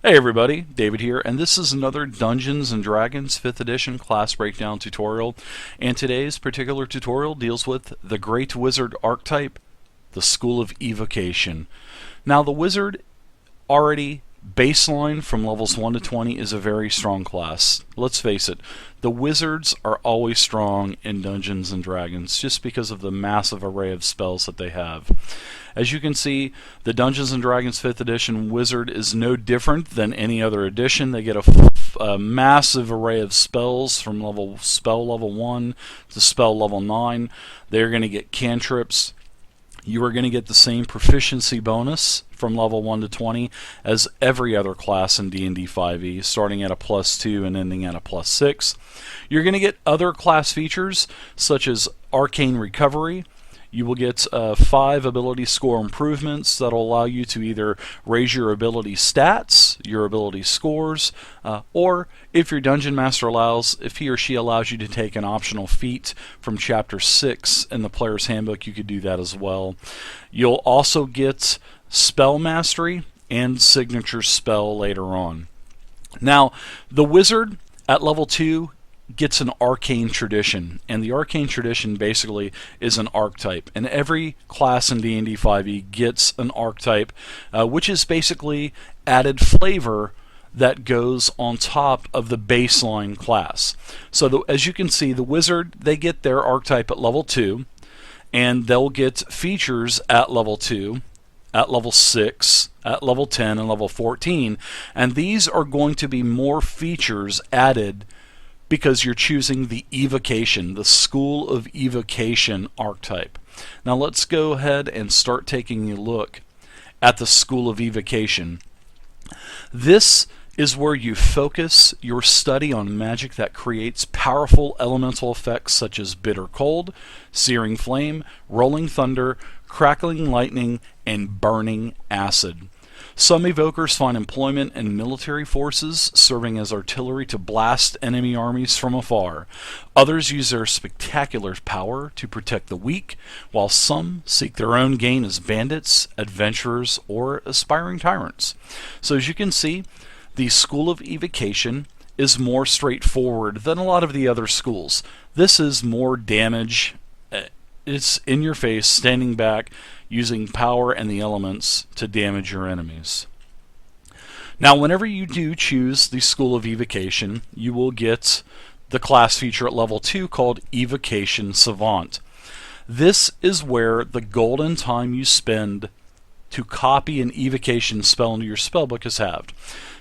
Hey everybody, David here, and this is another Dungeons & Dragons 5th edition class breakdown tutorial, and today's particular tutorial deals with the Great Wizard archetype, the School of Evocation. Now the Wizard already baseline from levels 1 to 20 is a very strong class. Let's face it, the Wizards are always strong in Dungeons & Dragons just because of the massive array of spells that they have. As you can see, the Dungeons & Dragons 5th edition Wizard is no different than any other edition. They get a massive array of spells from spell level 1 to spell level 9. They're going to get cantrips. You are going to get the same proficiency bonus from level 1 to 20 as every other class in D&D 5e, starting at a +2 and ending at a +6. You're going to get other class features such as Arcane Recovery. You will get 5 ability score improvements that will allow you to either raise your ability stats, your ability scores, or if your Dungeon Master allows, if he or she allows you to take an optional feat from Chapter 6 in the Player's Handbook, you could do that as well. You'll also get Spell Mastery and Signature Spell later on. Now, the Wizard at level 2 gets an arcane tradition, and the arcane tradition basically is an archetype, and every class in D&D 5e gets an archetype, which is basically added flavor that goes on top of the baseline class. So as you can see, the Wizard, they get their archetype at level 2, and they'll get features at level 2, at level 6, at level 10, and level 14, and these are going to be more features added because you're choosing the Evocation, the School of Evocation archetype. Now let's go ahead and start taking a look at the School of Evocation. This is where you focus your study on magic that creates powerful elemental effects such as bitter cold, searing flame, rolling thunder, crackling lightning, and burning acid. Some evokers find employment in military forces, serving as artillery to blast enemy armies from afar. Others use their spectacular power to protect the weak, while some seek their own gain as bandits, adventurers, or aspiring tyrants. So as you can see, the School of Evocation is more straightforward than a lot of the other schools. This is more damage. It's in your face, standing back, using power and the elements to damage your enemies. Now, whenever you do choose the School of Evocation, you will get the class feature at level 2 called Vocation Savant. This is where the golden time you spend to copy an evocation spell into your spellbook is halved.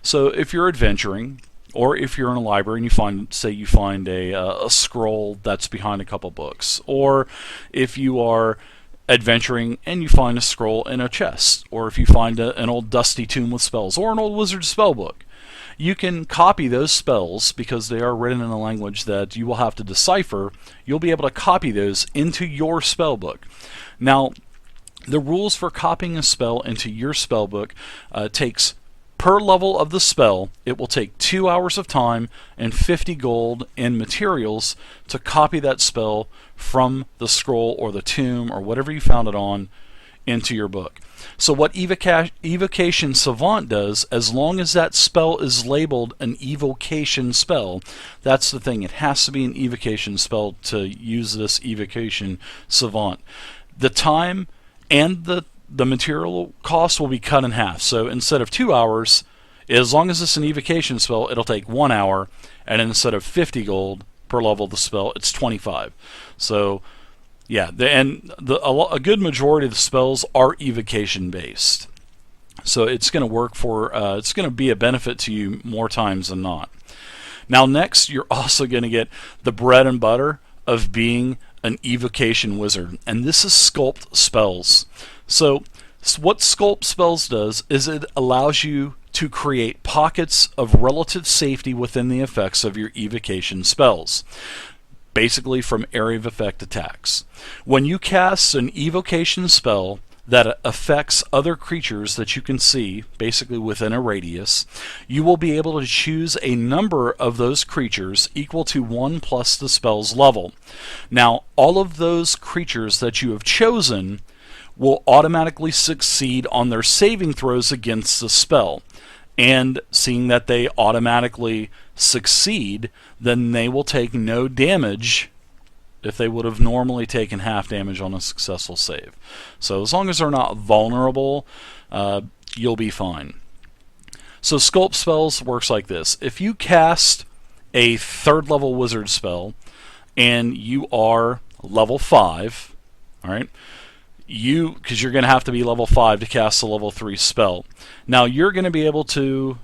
So if you're adventuring, or if you're in a library and you find a scroll that's behind a couple books, or if you are adventuring and you find a scroll in a chest, or if you find an old dusty tome with spells, or an old wizard spellbook, you can copy those spells because they are written in a language that you will have to decipher. You'll be able to copy those into your spellbook. Now, the rules for copying a spell into your spellbook takes, per level of the spell, it will take 2 hours of time and 50 gold in materials to copy that spell from the scroll or the tome or whatever you found it on into your book. So what Vocation Savant does, as long as that spell is labeled an evocation spell, that's the thing, it has to be an evocation spell to use this Vocation Savant. The time and the material cost will be cut in half. So instead of 2 hours, as long as it's an evocation spell, it'll take 1 hour, and instead of 50 gold per level of the spell, it's 25. So yeah, a good majority of the spells are evocation based. So it's going to work for, it's going to be a benefit to you more times than not. Now next, you're also going to get the bread and butter of being an evocation wizard, and this is Sculpt Spells. So what Sculpt Spells does is it allows you to create pockets of relative safety within the effects of your evocation spells, basically from area of effect attacks. When you cast an evocation spell that affects other creatures that you can see, basically within a radius, you will be able to choose a number of those creatures equal to 1 plus the spell's level. Now, all of those creatures that you have chosen will automatically succeed on their saving throws against the spell. and seeing that they automatically succeed, then they will take no damage if they would have normally taken half damage on a successful save. So as long as they're not vulnerable, you'll be fine. So Sculpt Spells works like this. If you cast a 3rd level wizard spell and you are level 5, alright, because you're going to have to be level 5 to cast a level 3 spell. Now you're going to be able to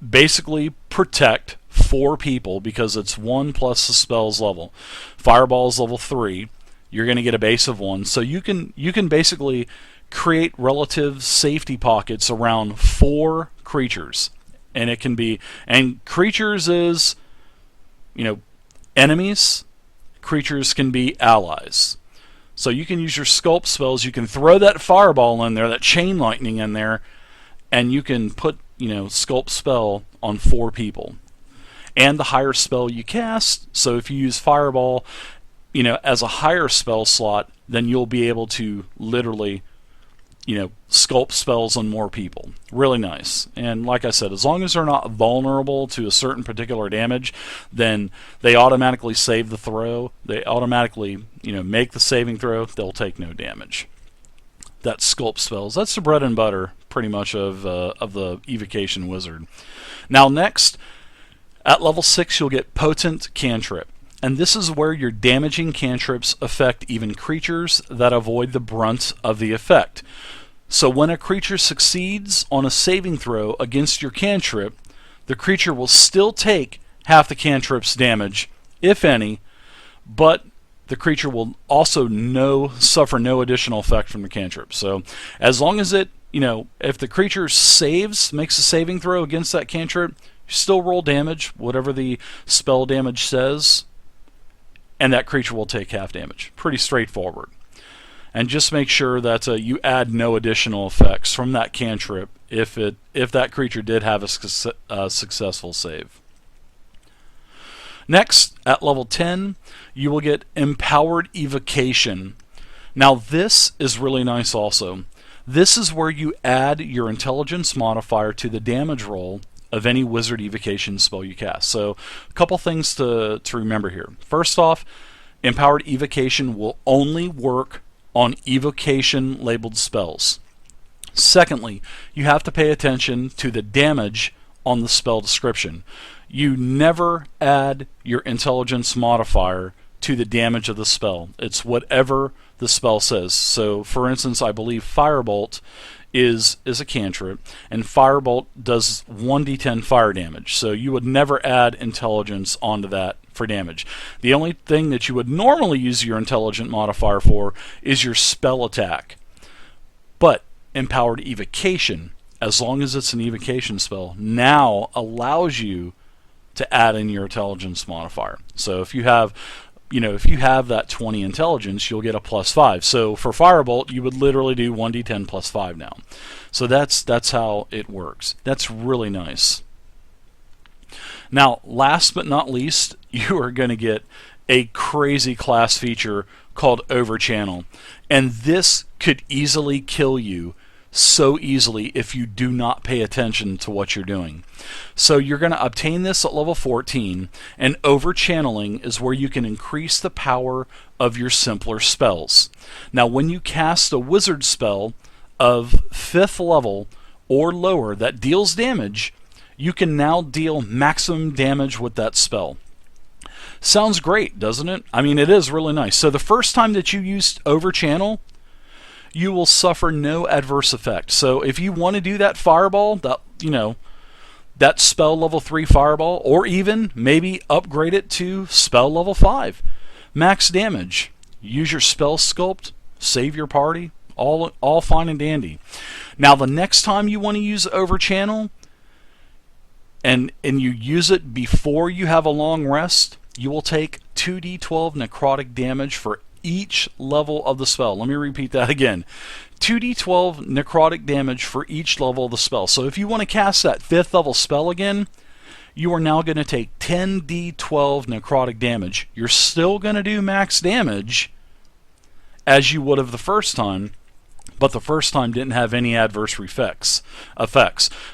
basically protect 4 people because it's 1 plus the spell's level. Fireball is level 3. You're going to get a base of 1. So you can basically create relative safety pockets around 4 creatures. And it can be, and creatures is, enemies. Creatures can be allies. So you can use your Sculpt spells, you can throw that fireball in there, that chain lightning in there, and you can put, Sculpt spell on 4 people. And the higher spell you cast, so if you use fireball, as a higher spell slot, then you'll be able to literally, Sculpt spells on more people. Really nice. And like I said, as long as they're not vulnerable to a certain particular damage, then they automatically save the throw. They automatically, make the saving throw. They'll take no damage. That's Sculpt spells. That's the bread and butter, pretty much, of the Evocation Wizard. Now next, at level 6, you'll get Potent Cantrip. And this is where your damaging cantrips affect even creatures that avoid the brunt of the effect. So when a creature succeeds on a saving throw against your cantrip, the creature will still take half the cantrip's damage, if any, but the creature will also suffer no additional effect from the cantrip. So as long as it, if the creature makes a saving throw against that cantrip, you still roll damage, whatever the spell damage says, and that creature will take half damage. Pretty straightforward. And just make sure that you add no additional effects from that cantrip if that creature did have a successful save. Next, at level 10, you will get Empowered Evocation. Now this is really nice also. This is where you add your intelligence modifier to the damage roll of any wizard evocation spell you cast. So a couple things to remember here. First off, Empowered Evocation will only work on evocation labeled spells. Secondly, you have to pay attention to the damage on the spell description. You never add your intelligence modifier to the damage of the spell. It's whatever the spell says. So for instance, I believe Firebolt is a cantrip, and Firebolt does 1d10 fire damage. So you would never add intelligence onto that for damage. The only thing that you would normally use your intelligent modifier for is your spell attack. But Empowered Evocation, as long as it's an evocation spell, now allows you to add in your intelligence modifier. So if you have that 20 intelligence, you'll get a +5. So for Firebolt, you would literally do 1d10 +5 now. So that's how it works. That's really nice. Now, last but not least, you are going to get a crazy class feature called Overchannel. And this could easily kill you, so easily, if you do not pay attention to what you're doing. So you're going to obtain this at level 14, and Overchanneling is where you can increase the power of your simpler spells. Now when you cast a wizard spell of 5th level or lower that deals damage, you can now deal maximum damage with that spell. Sounds great, doesn't it? I mean, it is really nice. So the first time that you use Overchannel, you will suffer no adverse effect. So if you want to do that fireball, that spell level 3 fireball, or even maybe upgrade it to spell level 5, max damage, use your spell sculpt, save your party, all fine and dandy. Now the next time you want to use Overchannel, and you use it before you have a long rest, you will take 2d12 necrotic damage for each level of the spell. Let me repeat that again. 2d12 necrotic damage for each level of the spell. So if you want to cast that 5th level spell again, you are now going to take 10d12 necrotic damage. You're still going to do max damage as you would have the first time, but the first time didn't have any adverse effects.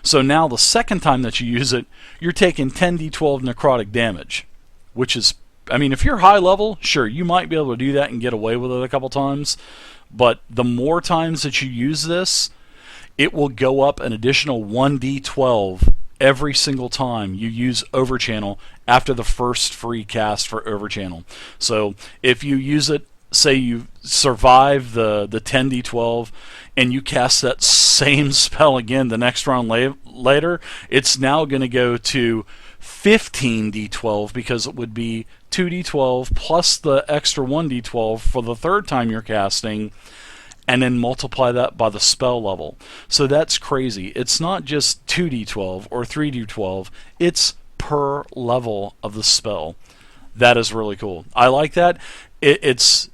So now the second time that you use it, you're taking 10d12 necrotic damage, which is, I mean, if you're high level, sure, you might be able to do that and get away with it a couple times, but the more times that you use this, it will go up an additional 1d12 every single time you use Overchannel after the first free cast for Overchannel. So if you use it, say you survive the 10d12 and you cast that same spell again the next round later, it's now going to go to 15d12 because it would be 2d12 plus the extra 1d12 for the third time you're casting, and then multiply that by the spell level. So that's crazy. It's not just 2d12 or 3d12, it's per level of the spell. That is really cool. I like that. It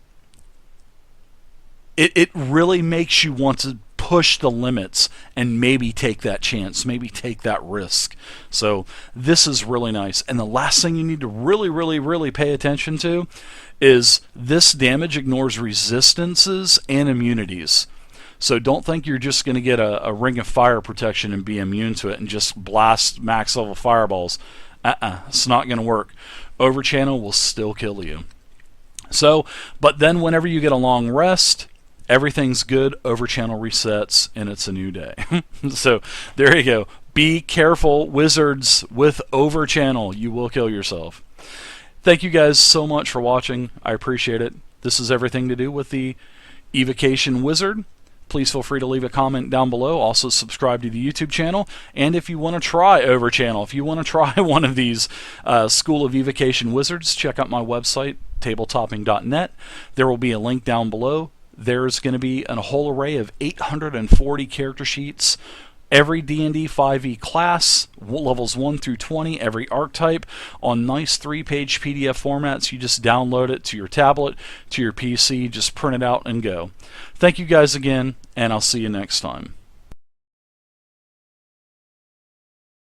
really makes you want to push the limits and maybe take that chance, maybe take that risk. So this is really nice. And the last thing you need to really pay attention to is this damage ignores resistances and immunities. So don't think you're just going to get a ring of fire protection and be immune to it and just blast max level fireballs. It's not going to work. Overchannel will still kill you. So, but then whenever you get a long rest, everything's good, Overchannel resets, and it's a new day. So there you go. Be careful, wizards, with Overchannel. You will kill yourself. Thank you guys so much for watching. I appreciate it. This is everything to do with the Evocation Wizard. Please feel free to leave a comment down below. Also subscribe to the YouTube channel. And if you want to try Overchannel, if you want to try one of these School of Evocation Wizards, check out my website, tabletopping.net. There will be a link down below. There's going to be a whole array of 840 character sheets, every D&D 5e class, levels 1 through 20, every archetype, on nice 3-page PDF formats. You just download it to your tablet, to your PC, just print it out and go. Thank you guys again, and I'll see you next time.